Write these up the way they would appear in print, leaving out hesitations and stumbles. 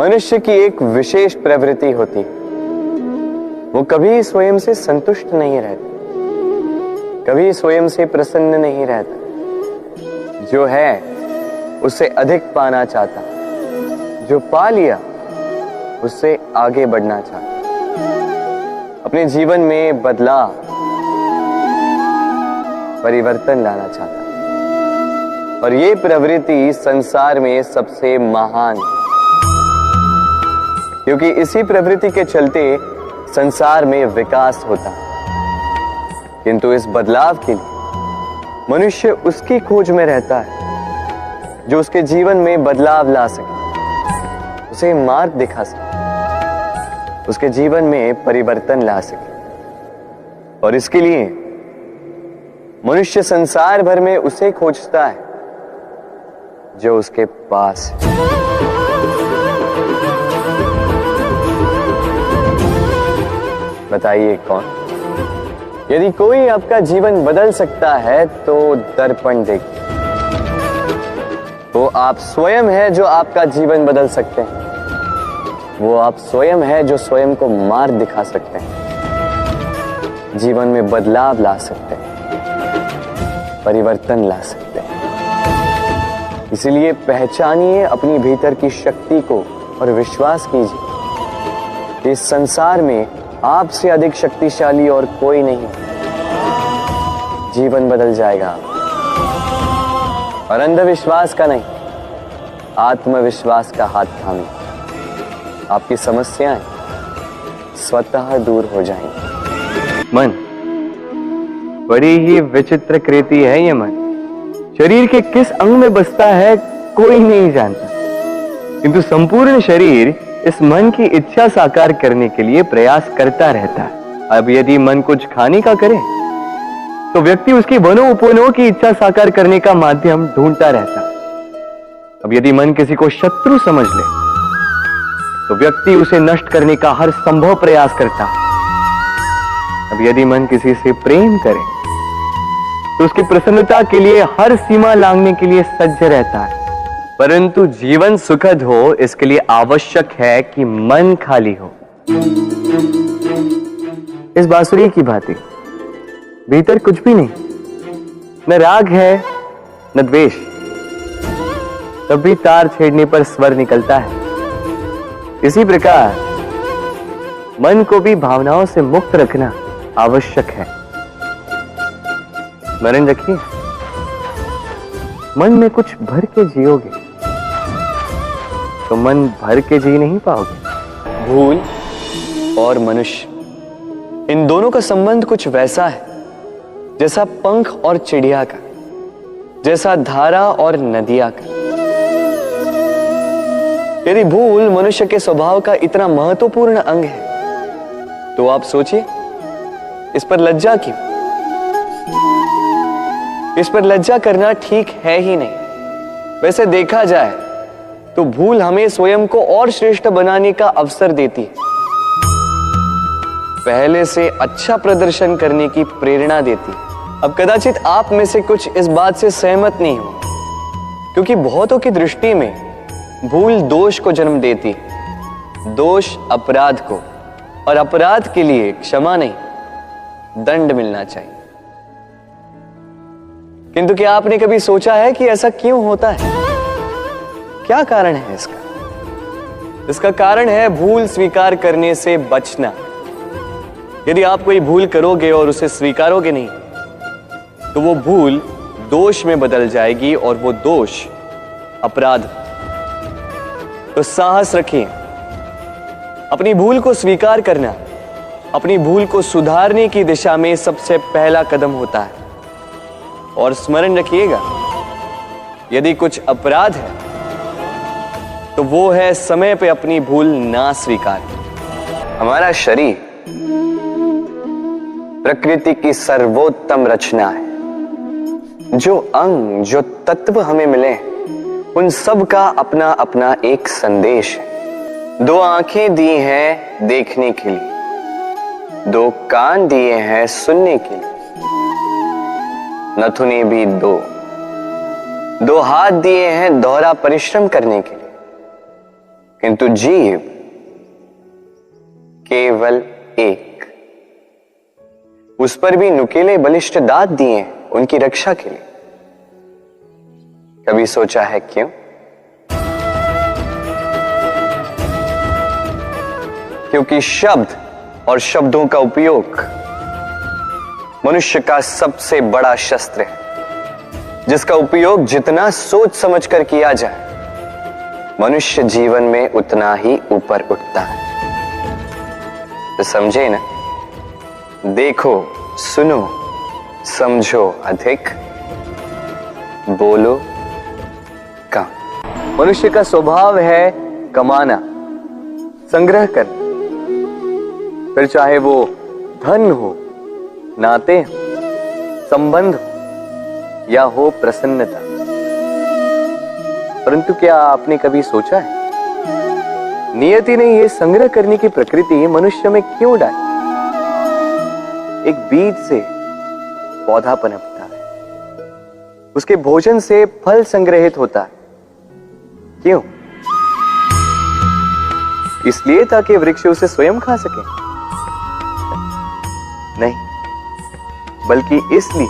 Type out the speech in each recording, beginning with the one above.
मनुष्य की एक विशेष प्रवृत्ति होती है, वो कभी स्वयं से संतुष्ट नहीं रहता, कभी स्वयं से प्रसन्न नहीं रहता। जो है उससे अधिक पाना चाहता, जो पा लिया उससे आगे बढ़ना चाहता, अपने जीवन में बदलाव, परिवर्तन लाना चाहता। और ये प्रवृत्ति संसार में सबसे महान है, क्योंकि इसी प्रवृत्ति के चलते संसार में विकास होता है। किंतु इस बदलाव के लिए मनुष्य उसकी खोज में रहता है जो उसके जीवन में बदलाव ला सके, उसे मार्ग दिखा सके, उसके जीवन में परिवर्तन ला सके। और इसके लिए मनुष्य संसार भर में उसे खोजता है जो उसके पास है। बताइए कौन? यदि कोई आपका जीवन बदल सकता है तो दर्पण देखिए। वो आप स्वयं है जो आपका जीवन बदल सकते हैं। वो आप स्वयं है जो स्वयं को मार्ग दिखा सकते हैं, जीवन में बदलाव ला सकते हैं, परिवर्तन ला सकते हैं। इसलिए पहचानिए अपनी भीतर की शक्ति को और विश्वास कीजिए कि इस संसार में आपसे अधिक शक्तिशाली और कोई नहीं। जीवन बदल जाएगा, और अंधविश्वास का नहीं, आत्मविश्वास का हाथ थामे आपकी समस्याएं स्वतः दूर हो जाएंगी। मन बड़ी ही विचित्र कृति है। ये मन शरीर के किस अंग में बसता है कोई नहीं जानता, किंतु संपूर्ण शरीर इस मन की इच्छा साकार करने के लिए प्रयास करता रहता है। अब यदि मन कुछ खाने का करे तो व्यक्ति उसकी वनो उपवनों की इच्छा साकार करने का माध्यम ढूंढता रहता है। अब यदि मन किसी को शत्रु समझ ले तो व्यक्ति उसे नष्ट करने का हर संभव प्रयास करता है। अब यदि मन किसी से प्रेम करे तो उसकी प्रसन्नता के लिए हर सीमा लांघने के लिए सज्ज रहता है। परंतु जीवन सुखद हो, इसके लिए आवश्यक है कि मन खाली हो। इस बांसुरी की भांति भीतर कुछ भी नहीं, न राग है न द्वेष, तब भी तार छेड़ने पर स्वर निकलता है। इसी प्रकार मन को भी भावनाओं से मुक्त रखना आवश्यक है। स्मरण रखिए, मन में कुछ भर के जियोगे तो मन भर के जी नहीं पाओगे। भूल और मनुष्य, इन दोनों का संबंध कुछ वैसा है जैसा पंख और चिड़िया का, जैसा धारा और नदिया का। यदि भूल मनुष्य के स्वभाव का इतना महत्वपूर्ण अंग है तो आप सोचिए, इस पर लज्जा क्यों? इस पर लज्जा करना ठीक है ही नहीं। वैसे देखा जाए तो भूल हमें स्वयं को और श्रेष्ठ बनाने का अवसर देती है, पहले से अच्छा प्रदर्शन करने की प्रेरणा देती है। अब कदाचित आप में से कुछ इस बात से सहमत नहीं हो, क्योंकि बहुतों की दृष्टि में भूल दोष को जन्म देती है, दोष अपराध को, और अपराध के लिए क्षमा नहीं, दंड मिलना चाहिए। किंतु क्या आपने कभी सोचा है कि ऐसा क्यों होता है? क्या कारण है इसका? इसका कारण है भूल स्वीकार करने से बचना। यदि आप कोई भूल करोगे और उसे स्वीकारोगे नहीं तो वो भूल दोष में बदल जाएगी, और वो दोष अपराध। तो साहस रखिए, अपनी भूल को स्वीकार करना अपनी भूल को सुधारने की दिशा में सबसे पहला कदम होता है। और स्मरण रखिएगा, यदि कुछ अपराध है तो वो है समय पे अपनी भूल ना स्वीकार। हमारा शरीर प्रकृति की सर्वोत्तम रचना है। जो अंग, जो तत्व हमें मिले, उन सब का अपना अपना एक संदेश है। दो आंखें दी हैं देखने के लिए, दो कान दिए हैं सुनने के लिए, नथुने भी दो हाथ दिए हैं दोहरा परिश्रम करने के लिए। किंतु जीव केवल एक। उस पर भी नुकीले बलिष्ठ दांत दिए उनकी रक्षा के लिए। कभी सोचा है क्यों? क्योंकि शब्द और शब्दों का उपयोग मनुष्य का सबसे बड़ा शस्त्र है, जिसका उपयोग जितना सोच समझकर किया जाए, मनुष्य जीवन में उतना ही ऊपर उठता है। तो समझे ना? देखो, सुनो, समझो अधिक, बोलो कम। मनुष्य का स्वभाव है कमाना, संग्रह करना, फिर चाहे वो धन हो, नाते हो, संबंध हो या हो प्रसन्नता। परंतु क्या आपने कभी सोचा है, नियति ने यह संग्रह करने की प्रकृति मनुष्य में क्यों डाली? एक बीज से पौधा पनपता है, उसके भोजन से फल संग्रहित होता है। क्यों? इसलिए ताकि वृक्ष उसे स्वयं खा सके? नहीं, बल्कि इसलिए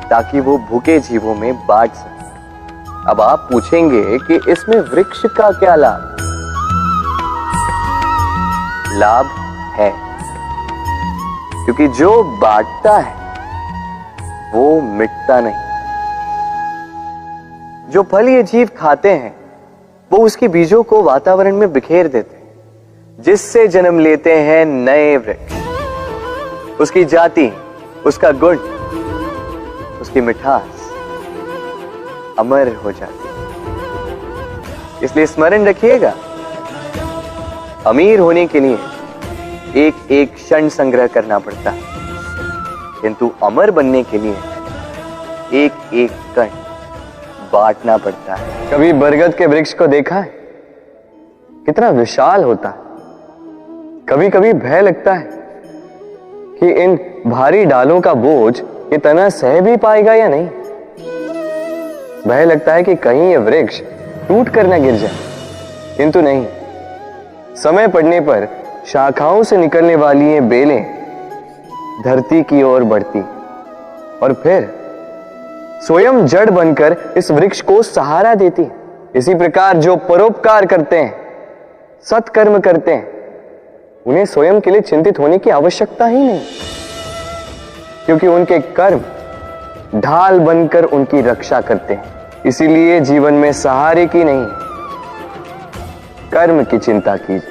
ताकि वो भूखे जीवों में बांट सके। अब आप पूछेंगे कि इसमें वृक्ष का क्या लाभ? लाभ है, क्योंकि जो बांटता है वो मिटता नहीं। जो फल ये जीव खाते हैं वो उसके बीजों को वातावरण में बिखेर देते हैं, जिससे जन्म लेते हैं नए वृक्ष। उसकी जाति, उसका गुण, उसकी मिठास अमर हो जाती है। इसलिए स्मरण रखिएगा, अमीर होने के लिए एक एक क्षण संग्रह करना पड़ता है, किंतु अमर बनने के लिए एक एक कण बांटना पड़ता है। कभी बरगद के वृक्ष को देखा है? कितना विशाल होता है। कभी कभी भय लगता है कि इन भारी डालों का बोझ ये तना सह भी पाएगा या नहीं। भय लगता है कि कहीं ये वृक्ष टूट कर न गिर जाए, किंतु नहीं। समय पड़ने पर शाखाओं से निकलने वाली ये बेलें धरती की ओर बढ़ती और फिर स्वयं जड़ बनकर इस वृक्ष को सहारा देती। इसी प्रकार जो परोपकार करते हैं, सत्कर्म करते हैं, उन्हें स्वयं के लिए चिंतित होने की आवश्यकता ही नहीं, क्योंकि उनके कर्म ढाल बनकर उनकी रक्षा करते हैं। इसीलिए जीवन में सहारे की नहीं, कर्म की चिंता कीजिए।